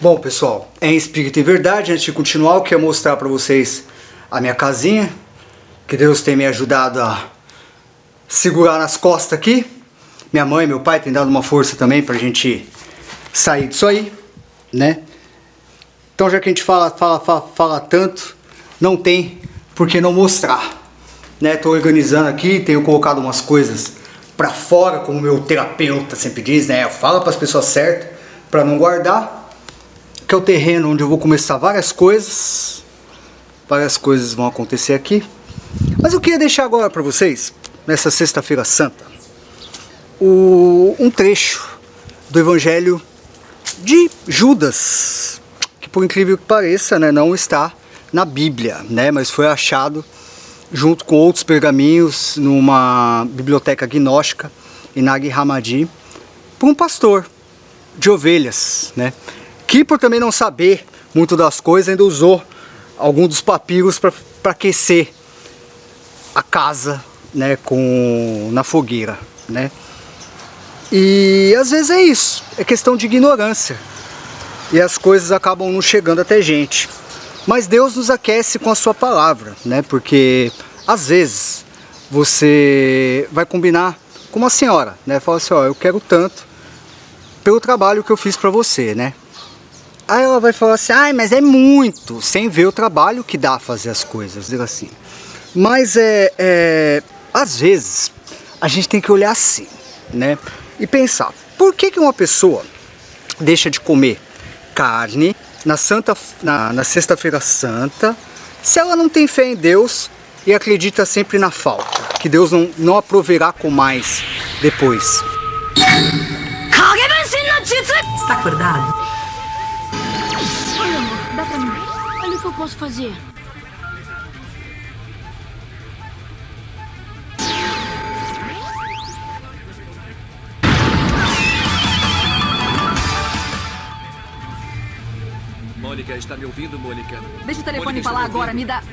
Bom, pessoal, em espírito e verdade, antes de continuar, eu quero mostrar para vocês a minha casinha, que Deus tem me ajudado a segurar nas costas aqui. Minha mãe e meu pai têm dado uma força também pra gente sair disso aí, né? Então, já que a gente fala tanto, não tem por que não mostrar, né? Tô organizando aqui, tenho colocado umas coisas pra fora, como meu terapeuta sempre diz, né? Fala para as pessoas certas, para não guardar. Que é o terreno onde eu vou começar várias coisas vão acontecer aqui. Mas eu queria deixar agora para vocês, nessa sexta-feira santa, um trecho do Evangelho de Judas, que por incrível que pareça, né, não está na Bíblia, né, mas foi achado junto com outros pergaminhos numa biblioteca gnóstica em Nag Hammadi por um pastor de ovelhas, né, que por também não saber muito das coisas ainda usou algum dos papiros para aquecer a casa, né, na fogueira, né. E às vezes é isso, é questão de ignorância e as coisas acabam não chegando até gente. Mas Deus nos aquece com a sua palavra, né, porque às vezes você vai combinar com uma senhora, né, fala assim, ó, eu quero tanto pelo trabalho que eu fiz para você, né. Aí ela vai falar assim, ai, mas é muito, sem ver o trabalho que dá a fazer as coisas, dizer assim. Mas às vezes a gente tem que olhar assim, né, e pensar, por que uma pessoa deixa de comer carne na sexta-feira santa, se ela não tem fé em Deus e acredita sempre na falta, que Deus não a proverá com mais depois. Está acordado? Olha, amor, dá pra mim. Olha o que eu posso fazer. Mônica, está me ouvindo, Mônica? Deixa o telefone Mônica, falar está me agora, ouvindo? me dá.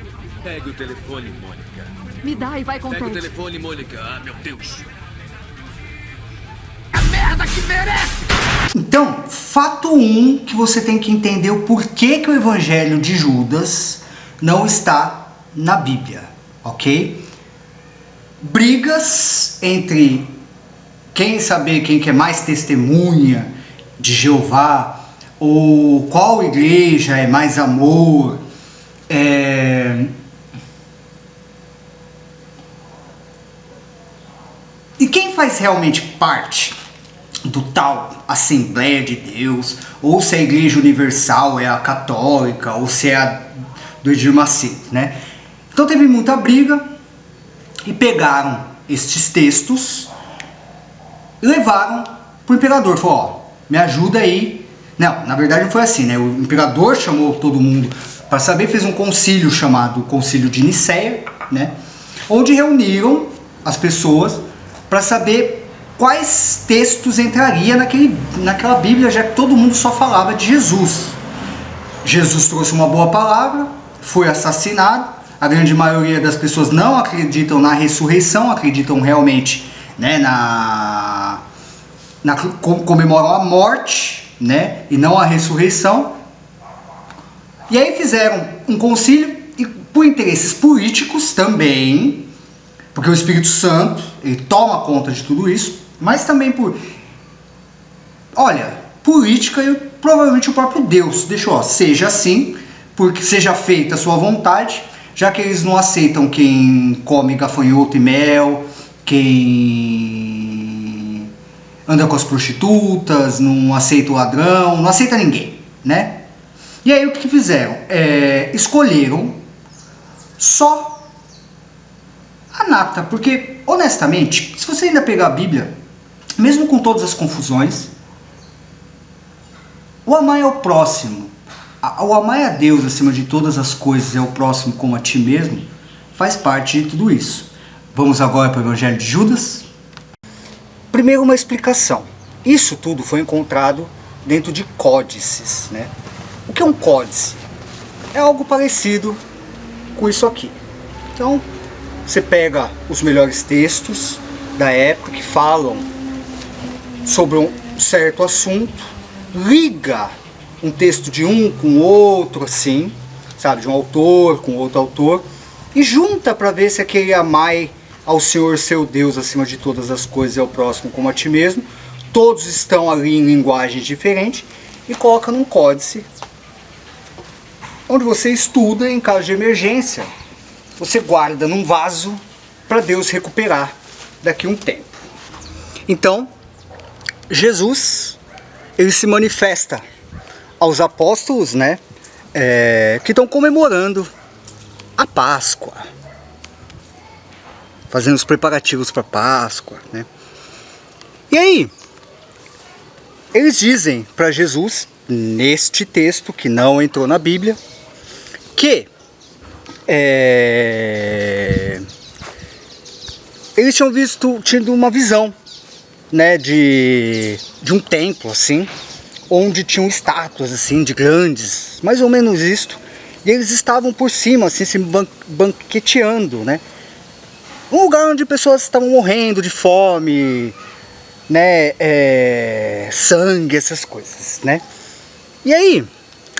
Pegue o telefone, Mônica. Me dá e vai com o Pega o Ted. telefone, Mônica. Ah, meu Deus. A merda que merece! Então, fato 1 que você tem que entender o porquê que o Evangelho de Judas não está na Bíblia, ok? Brigas entre quem que é mais testemunha de Jeová, ou qual igreja é mais amor, e quem faz realmente parte do tal Assembleia de Deus, ou se a Igreja Universal é a católica, ou se é a do Edir Macedo, né? Então teve muita briga e pegaram estes textos e levaram para o imperador, falou, ó, me ajuda aí. Não, na verdade não foi assim, né? O imperador chamou todo mundo para saber, fez um concílio chamado Concílio de Nicéia, né? Onde reuniram as pessoas para saber quais textos entraria naquela Bíblia, já que todo mundo só falava de Jesus. Jesus trouxe uma boa palavra, foi assassinado, a grande maioria das pessoas não acreditam na ressurreição, acreditam realmente, né, comemoram a morte, né, e não a ressurreição. E aí fizeram um concílio, e por interesses políticos também, porque o Espírito Santo, ele toma conta de tudo isso, mas também política e provavelmente o próprio Deus deixou, ó, seja assim, porque seja feita a sua vontade, já que eles não aceitam quem come gafanhoto e mel, quem anda com as prostitutas, não aceita o ladrão, não aceita ninguém, né? E aí o que fizeram? Escolheram só a nata, porque honestamente, se você ainda pegar a Bíblia, mesmo com todas as confusões, o amar é o próximo, o amar a Deus acima de todas as coisas, é o próximo como a ti mesmo, faz parte de tudo isso. Vamos agora para o Evangelho de Judas. Primeiro, uma explicação. Isso tudo foi encontrado dentro de códices, né? O que é um códice? É algo parecido com isso aqui. Então, você pega os melhores textos da época que falam sobre um certo assunto, liga um texto de um com outro, assim, sabe, de um autor com outro autor, e junta para ver se aquele amai ao Senhor seu Deus acima de todas as coisas e ao próximo como a ti mesmo, todos estão ali em linguagem diferente, e coloca num códice, onde você estuda em caso de emergência, você guarda num vaso para Deus recuperar daqui a um tempo. Então, Jesus, ele se manifesta aos apóstolos, né, que estão comemorando a Páscoa, fazendo os preparativos para a Páscoa, né? E aí, eles dizem para Jesus, neste texto que não entrou na Bíblia, que eles tinham tido uma visão, né, de um templo, assim, onde tinham estátuas, assim, de grandes, mais ou menos isto, e eles estavam por cima, assim, se banqueteando, né, um lugar onde pessoas estavam morrendo de fome, né, sangue, essas coisas, né. E aí,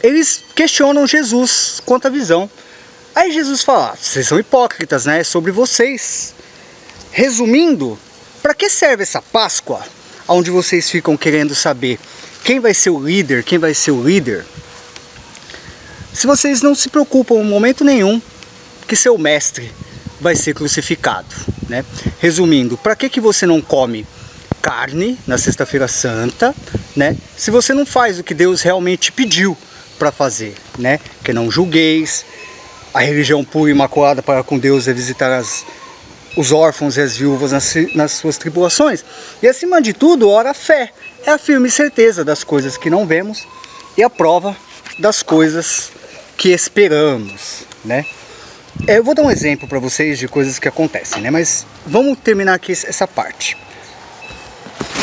eles questionam Jesus quanto à visão. Aí Jesus fala, vocês são hipócritas, né, é sobre vocês. Resumindo, para que serve essa Páscoa, onde vocês ficam querendo saber quem vai ser o líder, quem vai ser o líder, se vocês não se preocupam em momento nenhum que seu mestre vai ser crucificado, né? Resumindo, para que você não come carne na Sexta-feira Santa, né? Se você não faz o que Deus realmente pediu para fazer, né? Que não julgueis, a religião pura e imaculada para com Deus é visitar os órfãos e as viúvas nas suas tribulações. E acima de tudo, ora a fé, é a firme certeza das coisas que não vemos e a prova das coisas que esperamos, né? Eu vou dar um exemplo para vocês de coisas que acontecem, né? Mas vamos terminar aqui essa parte.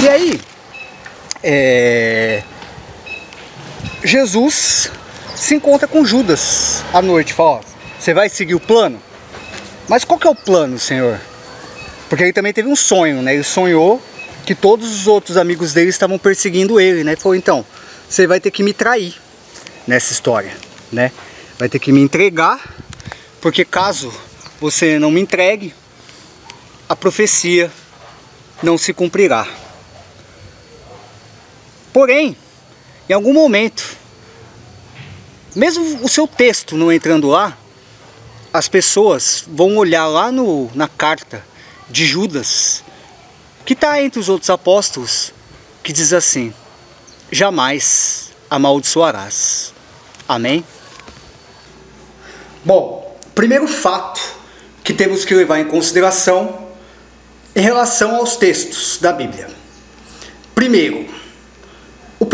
E aí, Jesus se encontra com Judas à noite, fala, ó, você vai seguir o plano? Mas qual que é o plano, Senhor? Porque ele também teve um sonho, né? Ele sonhou que todos os outros amigos dele estavam perseguindo ele, né? Ele falou, então, você vai ter que me trair nessa história, né? Vai ter que me entregar, porque caso você não me entregue, a profecia não se cumprirá. Porém, em algum momento, mesmo o seu texto não entrando lá, as pessoas vão olhar lá na carta de Judas, que está entre os outros apóstolos, que diz assim, jamais amaldiçoarás. Amém? Bom, primeiro fato que temos que levar em consideração em relação aos textos da Bíblia. Primeiro, os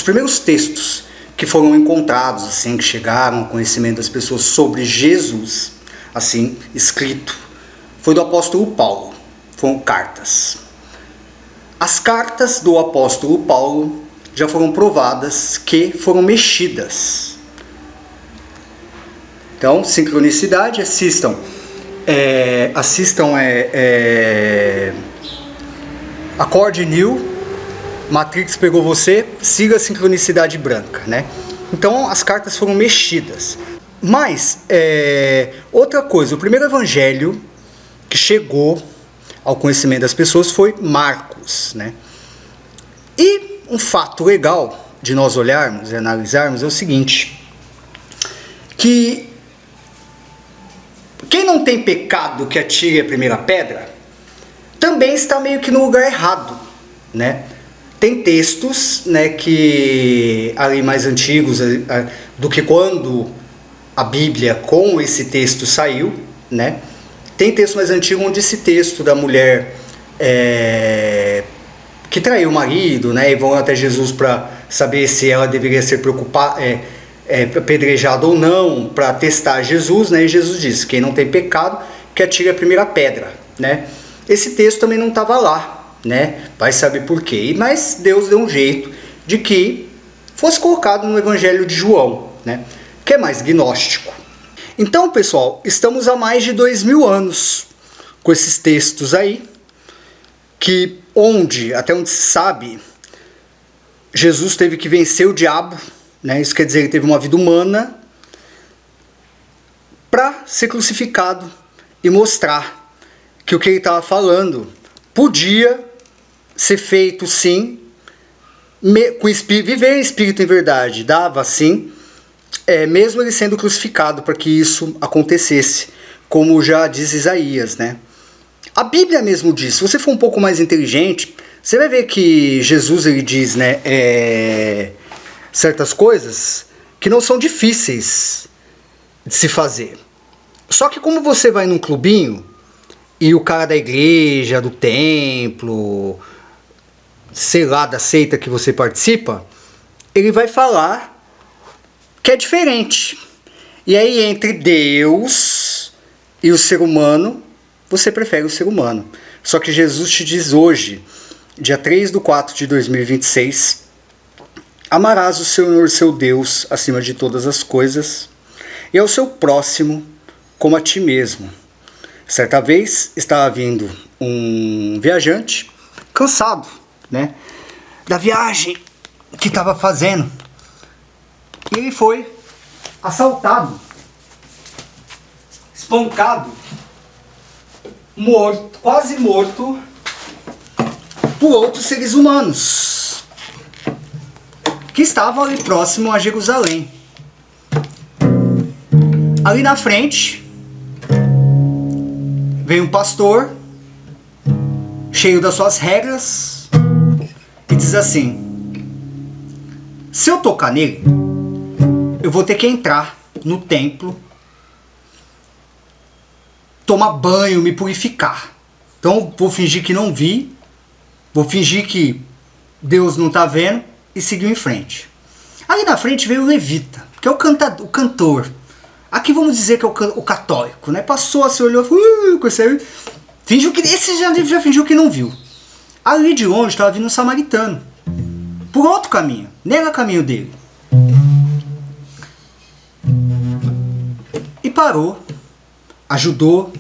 primeiros textos que foram encontrados, assim, que chegaram ao conhecimento das pessoas sobre Jesus, assim, escrito, foi do apóstolo Paulo, foram cartas. As cartas do apóstolo Paulo já foram provadas que foram mexidas. Então, sincronicidade, assistam Acorde New, Matrix pegou você, siga a sincronicidade branca, né? Então as cartas foram mexidas. Mas, outra coisa, o primeiro evangelho que chegou ao conhecimento das pessoas foi Marcos, né? E um fato legal de nós olharmos e analisarmos é o seguinte, que quem não tem pecado que atire a primeira pedra, também está meio que no lugar errado, né? Tem textos, né, que ali mais antigos do que quando a Bíblia com esse texto saiu, né? Tem texto mais antigo onde esse texto da mulher que traiu o marido, né, e vão até Jesus para saber se ela deveria ser apedrejada ou não, para testar Jesus, né? E Jesus disse, quem não tem pecado, que atire a primeira pedra, né? Esse texto também não estava lá, né? Vai saber por quê. Mas Deus deu um jeito de que fosse colocado no Evangelho de João, né? Que é mais gnóstico. Então, pessoal, estamos há mais de 2000 anos com esses textos aí, que até onde se sabe, Jesus teve que vencer o diabo, né? Isso quer dizer, ele teve uma vida humana para ser crucificado e mostrar que o que ele estava falando podia ser feito sim, viver em espírito em verdade, dava sim, mesmo ele sendo crucificado, para que isso acontecesse, como já diz Isaías, né? A Bíblia mesmo diz, se você for um pouco mais inteligente, você vai ver que Jesus ele diz, né, certas coisas que não são difíceis de se fazer. Só que como você vai num clubinho e o cara da igreja, do templo, sei lá, da seita que você participa, ele vai falar que é diferente. E aí entre Deus e o ser humano, você prefere o ser humano. Só que Jesus te diz hoje, dia 3/4/2026, amarás o Senhor seu Deus acima de todas as coisas e ao seu próximo como a ti mesmo. Certa vez estava vindo um viajante cansado, né, da viagem que estava fazendo, e ele foi assaltado, espancado, morto, quase morto por outros seres humanos que estavam ali próximo a Jerusalém. Ali na frente veio um pastor cheio das suas regras e diz assim: se eu tocar nele, eu vou ter que entrar no templo, tomar banho, me purificar. Então vou fingir que não vi, vou fingir que Deus não está vendo e seguiu em frente. Aí na frente veio o levita, que é o cantor. Aqui vamos dizer que é o católico, né? Passou, se olhou, fingiu que esse já fingiu que não viu. Ali de longe estava vindo um samaritano, por outro caminho, nem era o caminho dele. E parou, ajudou,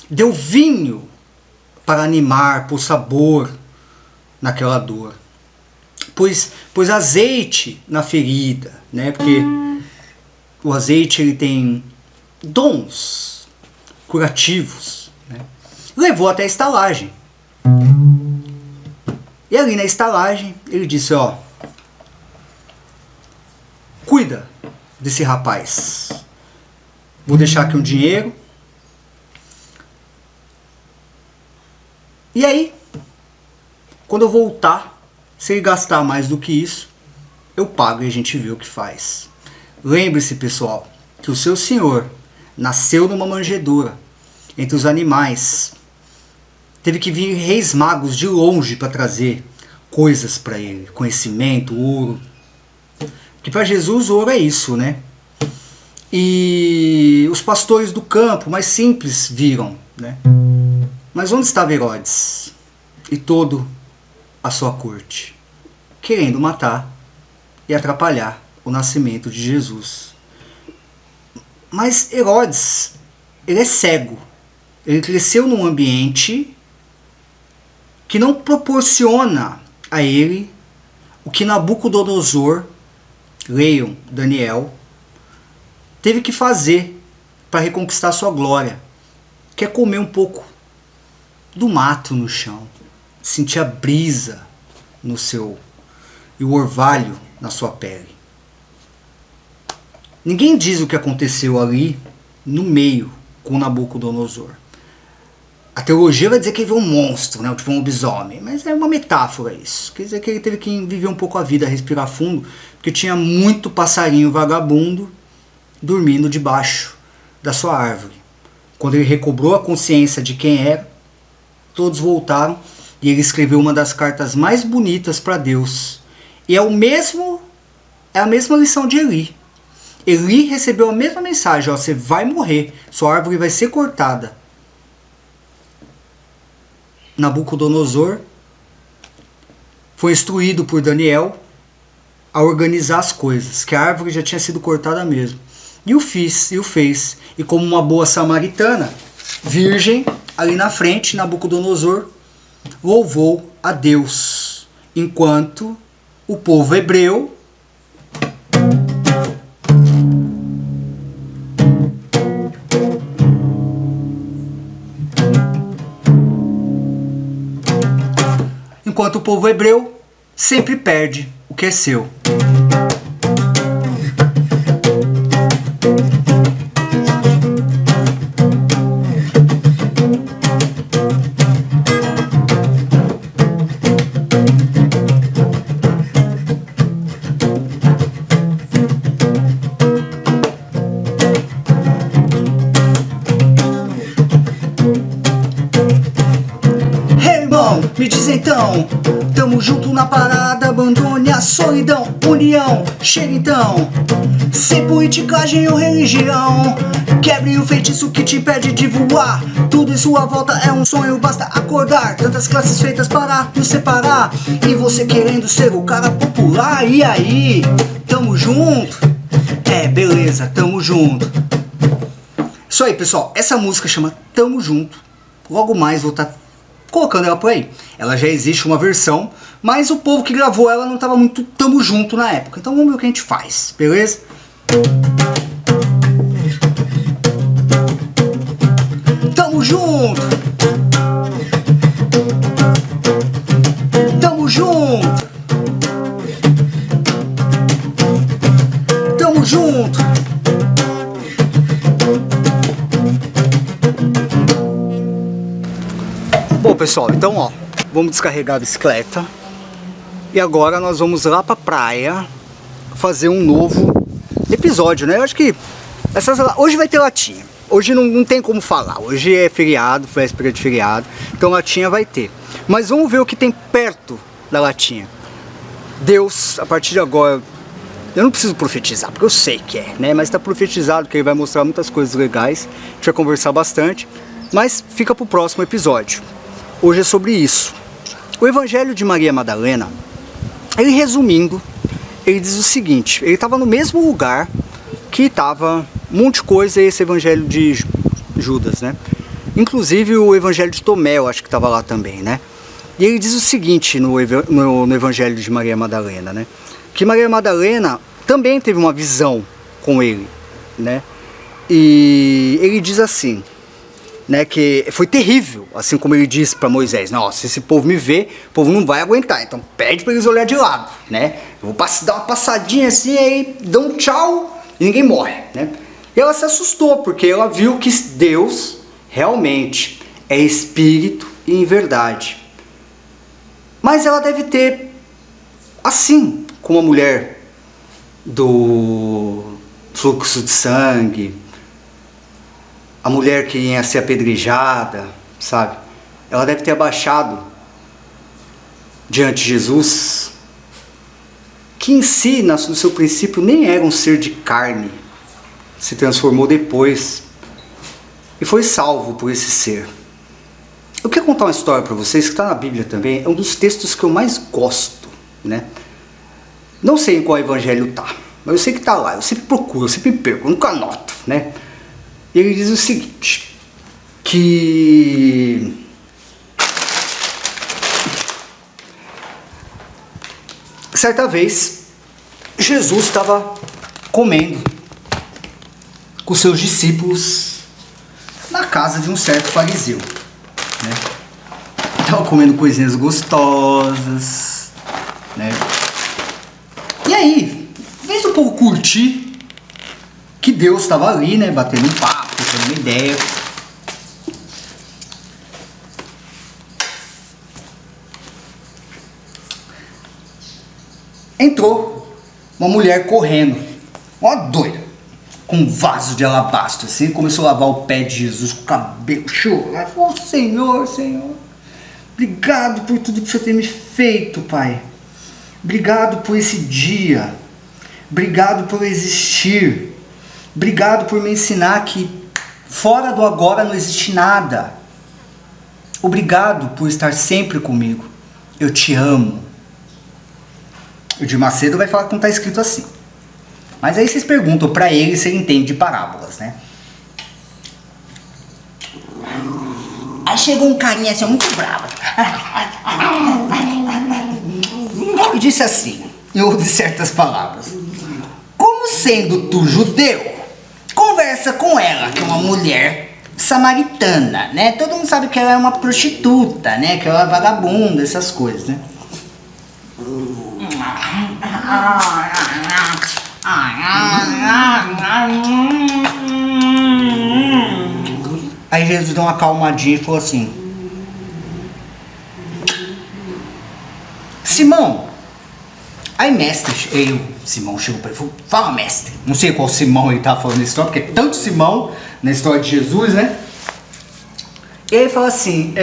deu vinho para animar, pôr sabor naquela dor. Pôs azeite na ferida, né? Porque o azeite ele tem dons curativos, né? Levou até a estalagem. E ali na estalagem ele disse: ó, cuida desse rapaz. Vou deixar aqui um dinheiro. E aí, quando eu voltar, se ele gastar mais do que isso, eu pago e a gente vê o que faz. Lembre-se, pessoal, que o seu senhor nasceu numa manjedoura entre os animais. Teve que vir reis magos de longe para trazer coisas para ele, conhecimento, ouro. Que para Jesus o ouro é isso, né? E os pastores do campo mais simples viram, né? Mas onde estava Herodes e todo a sua corte, querendo matar e atrapalhar o nascimento de Jesus? Mas Herodes, ele é cego. Ele cresceu num ambiente que não proporciona a ele o que Nabucodonosor, leiam Daniel, teve que fazer para reconquistar sua glória, que é comer um pouco do mato no chão, sentir a brisa no seu e o orvalho na sua pele. Ninguém diz o que aconteceu ali no meio com Nabucodonosor. A teologia vai dizer que ele viu um monstro, né, tipo um lobisomem, mas é uma metáfora isso. Quer dizer que ele teve que viver um pouco a vida, respirar fundo, porque tinha muito passarinho vagabundo dormindo debaixo da sua árvore. Quando ele recobrou a consciência de quem era, todos voltaram e ele escreveu uma das cartas mais bonitas para Deus. E é a mesma lição de Eli. Eli recebeu a mesma mensagem: ó, você vai morrer, sua árvore vai ser cortada. Nabucodonosor foi instruído por Daniel a organizar as coisas, que a árvore já tinha sido cortada mesmo. E o fez. E como uma boa samaritana, virgem, ali na frente, Nabucodonosor louvou a Deus, enquanto o povo hebreu sempre perde o que é seu. Me diz então, tamo junto na parada, abandone a solidão, união, chega então, sem politicagem ou religião, quebre o feitiço que te impede de voar, tudo em sua volta é um sonho, basta acordar, tantas classes feitas para nos separar, e você querendo ser o cara popular, e aí, tamo junto, beleza, tamo junto. Isso aí pessoal, essa música chama Tamo Junto, logo mais vou estar colocando ela por aí. Ela já existe uma versão, mas o povo que gravou ela não estava muito tamo junto na época. Então vamos ver o que a gente faz, beleza? Tamo junto! Tamo junto! Tamo junto! Bom pessoal, então ó, vamos descarregar a bicicleta e agora nós vamos lá pra praia fazer um novo episódio, né? Eu acho que hoje vai ter latinha, hoje não tem como falar, hoje é feriado, véspera de feriado, então latinha vai ter. Mas vamos ver o que tem perto da latinha. Deus, a partir de agora, eu não preciso profetizar, porque eu sei que é, né? Mas tá profetizado que ele vai mostrar muitas coisas legais, a gente vai conversar bastante, mas fica pro próximo episódio. Hoje é sobre isso. O Evangelho de Maria Madalena, ele resumindo, ele diz o seguinte, ele estava no mesmo lugar que estava um monte de coisa, esse Evangelho de Judas, né? Inclusive o Evangelho de Tomé, eu acho que estava lá também, né? E ele diz o seguinte no Evangelho de Maria Madalena, né? Que Maria Madalena também teve uma visão com ele, né? E ele diz assim, né, que foi terrível, assim como ele disse para Moisés, nossa, se esse povo me ver, o povo não vai aguentar, então pede para eles olhar de lado, né, eu vou dar uma passadinha assim, aí dão um tchau e ninguém morre, né, e ela se assustou, porque ela viu que Deus realmente é espírito e em verdade, mas ela deve ter, assim como a mulher do fluxo de sangue, a mulher que ia ser apedrejada, sabe? Ela deve ter abaixado diante de Jesus, que em si, no seu princípio, nem era um ser de carne, se transformou depois e foi salvo por esse ser. Eu quero contar uma história para vocês, que está na Bíblia também, é um dos textos que eu mais gosto, né? Não sei em qual evangelho está, mas eu sei que está lá, eu sempre procuro, eu sempre perco, eu nunca anoto, né? E ele diz o seguinte, que certa vez Jesus estava comendo com seus discípulos na casa de um certo fariseu, né? Estava comendo coisinhas gostosas, né? E aí, em vez do povo curtir que Deus estava ali, né, batendo um papo, tendo uma ideia, entrou uma mulher correndo, uma doida, com um vaso de alabastro, assim, começou a lavar o pé de Jesus com o cabelo, chorando, falou, Senhor, Senhor, obrigado por tudo que o Senhor tem me feito, Pai, obrigado por esse dia, obrigado por existir, obrigado por me ensinar que fora do agora não existe nada. Obrigado por estar sempre comigo. Eu te amo. O de Macedo vai falar que não está escrito assim. Mas aí vocês perguntam para ele se ele entende de parábolas, né? Aí chegou um carinha assim, muito bravo. E disse assim, ou de certas palavras. Como sendo tu judeu, conversa com ela, que é uma mulher samaritana, né? Todo mundo sabe que ela é uma prostituta, né? Que ela é vagabunda, essas coisas, né? Aí Jesus deu uma acalmadinha e falou assim: Simão. Aí mestre, Simão chegou para ele e falou: fala, mestre. Não sei qual Simão ele estava falando na história, porque é tanto Simão na história de Jesus, né? E ele fala assim: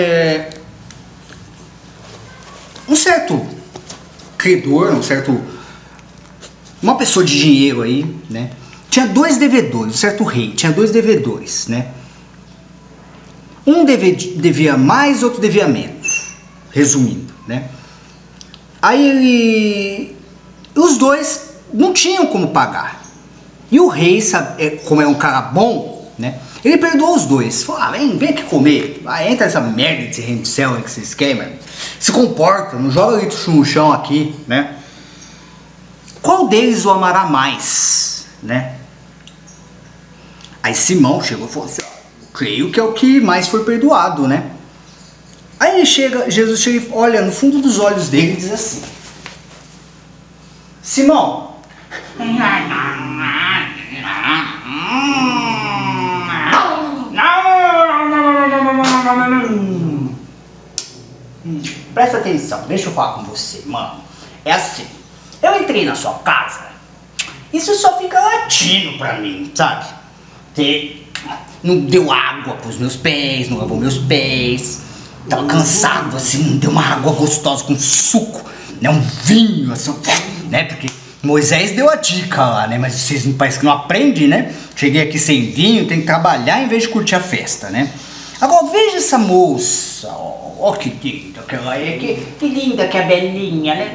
um certo credor, uma pessoa de dinheiro aí, né? Tinha dois devedores, um certo rei tinha dois devedores, né? Um devia mais, outro devia menos, resumindo, né? Aí os dois não tinham como pagar. E o rei, como é um cara bom, né? Ele perdoou os dois. Falou: vem aqui comer. Entra essa merda desse reino do céu aí que vocês querem. Se comporta, não joga lixo no chão aqui, né? Qual deles o amará mais, né? Aí Simão chegou e falou assim: creio que é o que mais foi perdoado, né? Aí Jesus chega e olha no fundo dos olhos dele e diz assim: Simão, presta atenção, deixa eu falar com você, mano. É assim, eu entrei na sua casa, isso só fica latindo pra mim, sabe? Você não deu água pros meus pés, não lavou meus pés. Tava cansado, assim, deu uma água gostosa com suco, né? Um vinho, assim, né? Porque Moisés deu a dica lá, né? Mas vocês parece que não aprendem, né? Cheguei aqui sem vinho, tem que trabalhar em vez de curtir a festa, né? Agora veja essa moça, ó que linda que ela é, que linda que é a Belinha, né?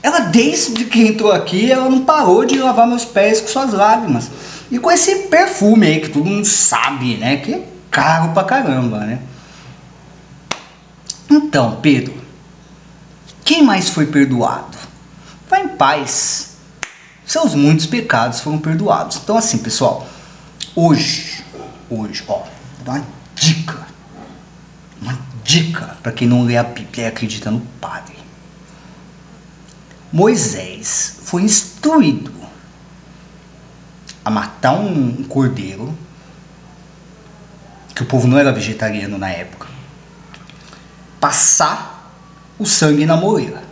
Ela desde que entrou aqui, ela não parou de lavar meus pés com suas lágrimas. E com esse perfume aí que todo mundo sabe, né? Que é caro pra caramba, né? Então, Pedro, quem mais foi perdoado? Vai em paz. Seus muitos pecados foram perdoados. Então assim, pessoal, hoje, ó, vou dar uma dica para quem não lê a Bíblia e acredita no Padre. Moisés foi instruído a matar um cordeiro, que o povo não era vegetariano na época, passar o sangue na moleira,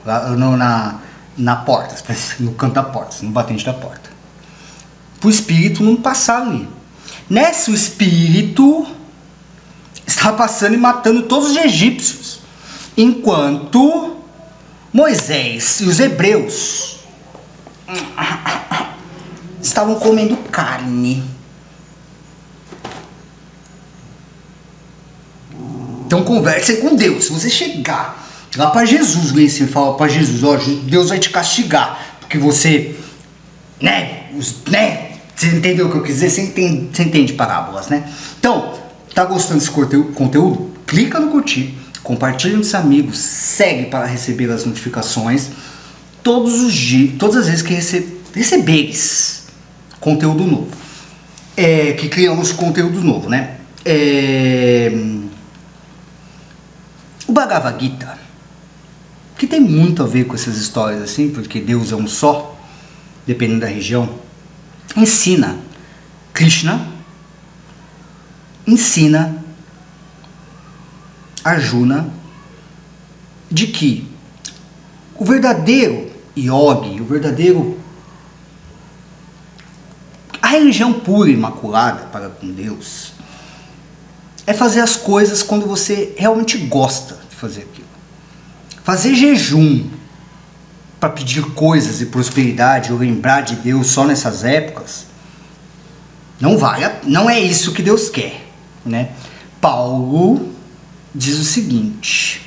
na porta, no canto da porta, no batente da porta, para o espírito não passar ali. Nessa, o espírito estava passando e matando todos os egípcios, enquanto Moisés e os hebreus estavam comendo carne. Então conversem com Deus. Se você chegar lá para Jesus, e falar para Jesus: ó, Deus vai te castigar porque você, né, você entendeu o que eu quis dizer? Você entende parábolas, né? Então, tá gostando desse conteúdo? Clica no curtir, compartilha com seus amigos, segue para receber as notificações todos os dias, todas as vezes que receberes conteúdo novo, que criamos conteúdo novo, né? O Bhagavad Gita, que tem muito a ver com essas histórias assim, porque Deus é um só, dependendo da região, Krishna ensina Arjuna de que o verdadeiro yogi, a religião pura e imaculada para com Deus é fazer as coisas quando você realmente gosta de fazer aquilo. Fazer jejum para pedir coisas e prosperidade ou lembrar de Deus só nessas épocas não é isso que Deus quer, né? Paulo diz o seguinte: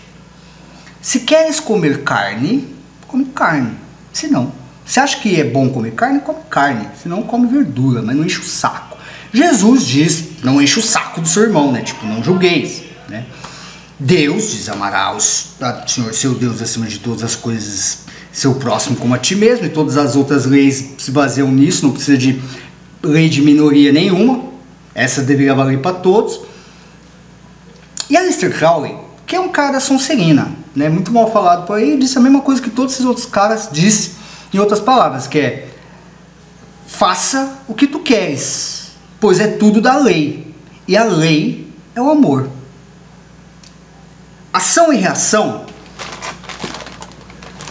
se queres comer carne, come carne. Se não, você acha que é bom comer carne? Come carne. Se não, come verdura, mas não enche o saco. Jesus diz: não enche o saco do seu irmão, né? Tipo, não julgueis, né? Deus diz: amarás o Senhor seu Deus acima de todas as coisas, seu próximo como a ti mesmo, e todas as outras leis se baseiam nisso, não precisa de lei de minoria nenhuma, essa deveria valer para todos. E Aleister Crowley, que é um cara da Sonserina, né, muito mal falado por aí, disse a mesma coisa que todos esses outros caras disse em outras palavras, que é: faça o que tu queres, pois é tudo da lei, e a lei é o amor. Ação e reação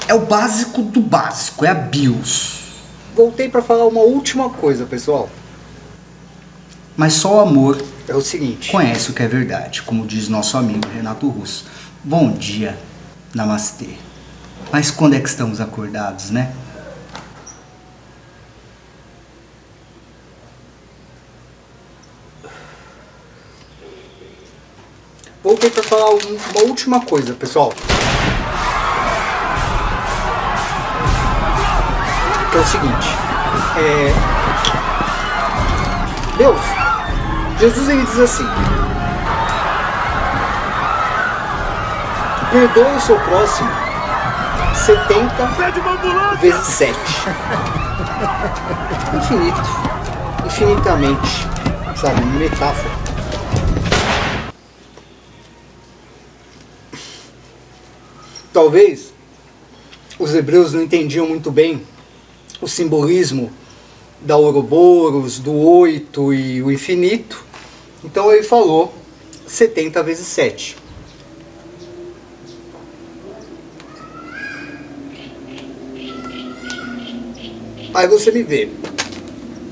é o básico do básico, é a BIOS. Voltei para falar uma última coisa, pessoal. Mas só o amor é o seguinte: conhece o que é verdade, como diz nosso amigo Renato Russo. Bom dia, namastê. Mas quando é que estamos acordados, né? Voltei para falar uma última coisa, pessoal. Que é o seguinte: Deus, Jesus, ele diz assim: perdoe o seu próximo 70 vezes 7. Infinitamente, sabe, metáfora. Talvez os hebreus não entendiam muito bem o simbolismo da Ouroboros, do 8 e o infinito. Então ele falou 70 vezes 7. Aí você me vê,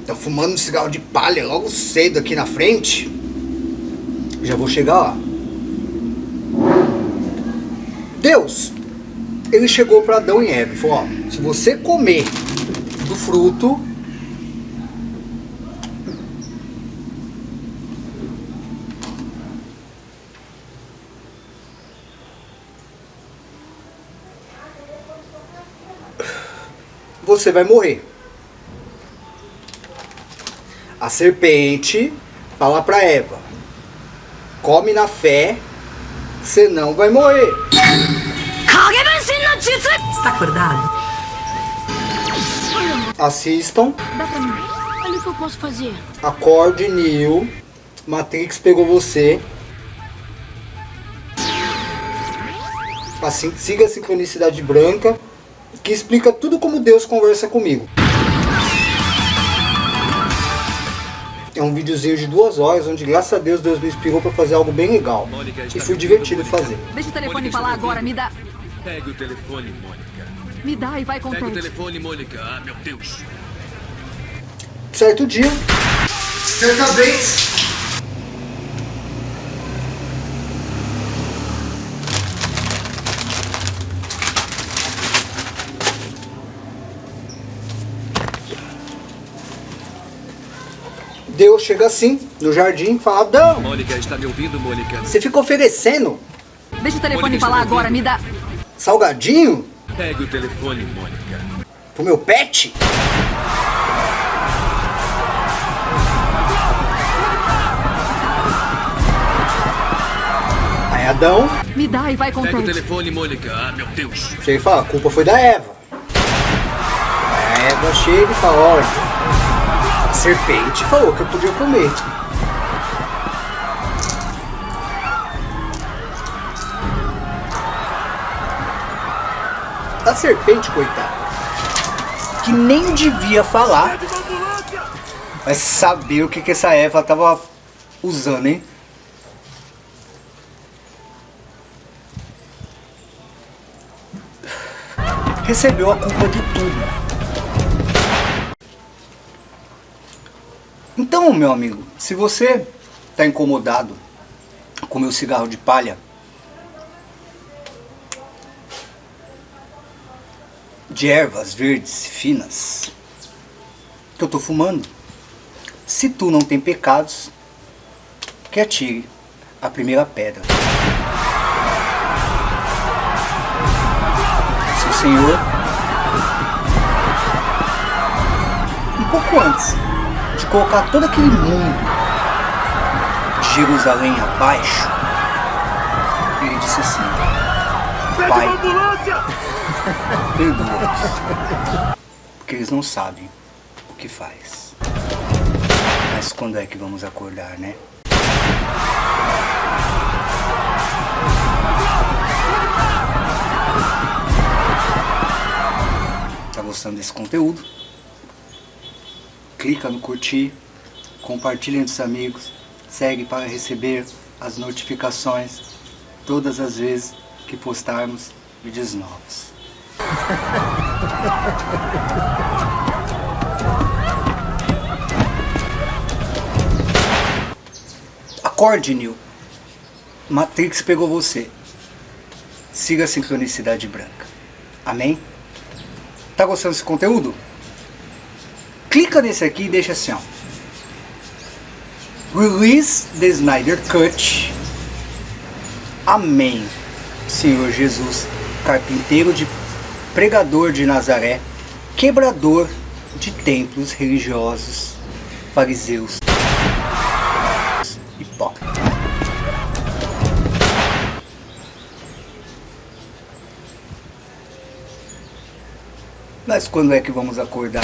tá fumando um cigarro de palha logo cedo aqui na frente. Já vou chegar lá. Deus, ele chegou para Adão e Eva e falou: ó, se você comer do fruto, você vai morrer. A serpente fala para Eva: come na fé, senão vai morrer. Está acordado? Assistam. Dá pra mim. Olha o que eu posso fazer. Acorde, Neo. Matrix pegou você. Assim, siga a sincronicidade branca, que explica tudo como Deus conversa comigo. É um videozinho de 2 horas, onde graças a Deus me inspirou para fazer algo bem legal. E foi divertido fazer. Deixa o telefone falar agora, me dá. Pegue o telefone, Mônica. Me dá e vai com Pega o Ted. telefone, Mônica. Ah, meu Deus. Certo dia, certa vez, Deus chega assim, no jardim, e fala: Adão, Mônica, está me ouvindo, Mônica? você fica oferecendo Deixa o telefone Mônica, falar está me agora, ouvindo? me dá. salgadinho Pegue o telefone, Mônica. pro meu pet? Aí Adão Me dá e vai com Pega o Ted. telefone, Mônica. Ah, meu Deus. chega e fala: a culpa foi da Eva. A Eva chega e fala: olha, a serpente falou que eu podia comer. A serpente, coitada, que nem devia falar, vai saber o que essa Eva tava usando, hein? Recebeu a culpa de tudo. Então, meu amigo, se você está incomodado com meu cigarro de palha, de ervas verdes finas que eu tô fumando, se tu não tem pecados, que atire a primeira pedra. Se o Senhor, um pouco antes de colocar todo aquele mundo de Jerusalém abaixo, ele disse assim: Pai, perdoa-os, porque eles não sabem o que faz. Mas quando é que vamos acordar, né? Tá gostando desse conteúdo? Clica no curtir, compartilha entre os amigos, segue para receber as notificações todas as vezes que postarmos vídeos novos. Acorde, Neo. Matrix pegou você. Siga a sincronicidade branca. Amém? Tá gostando desse conteúdo? Clica nesse aqui e deixa assim, ó. Release the Snyder Cut. Amém. Senhor Jesus, carpinteiro de pregador de Nazaré, quebrador de templos religiosos, fariseus, hipócritas. Mas quando é que vamos acordar?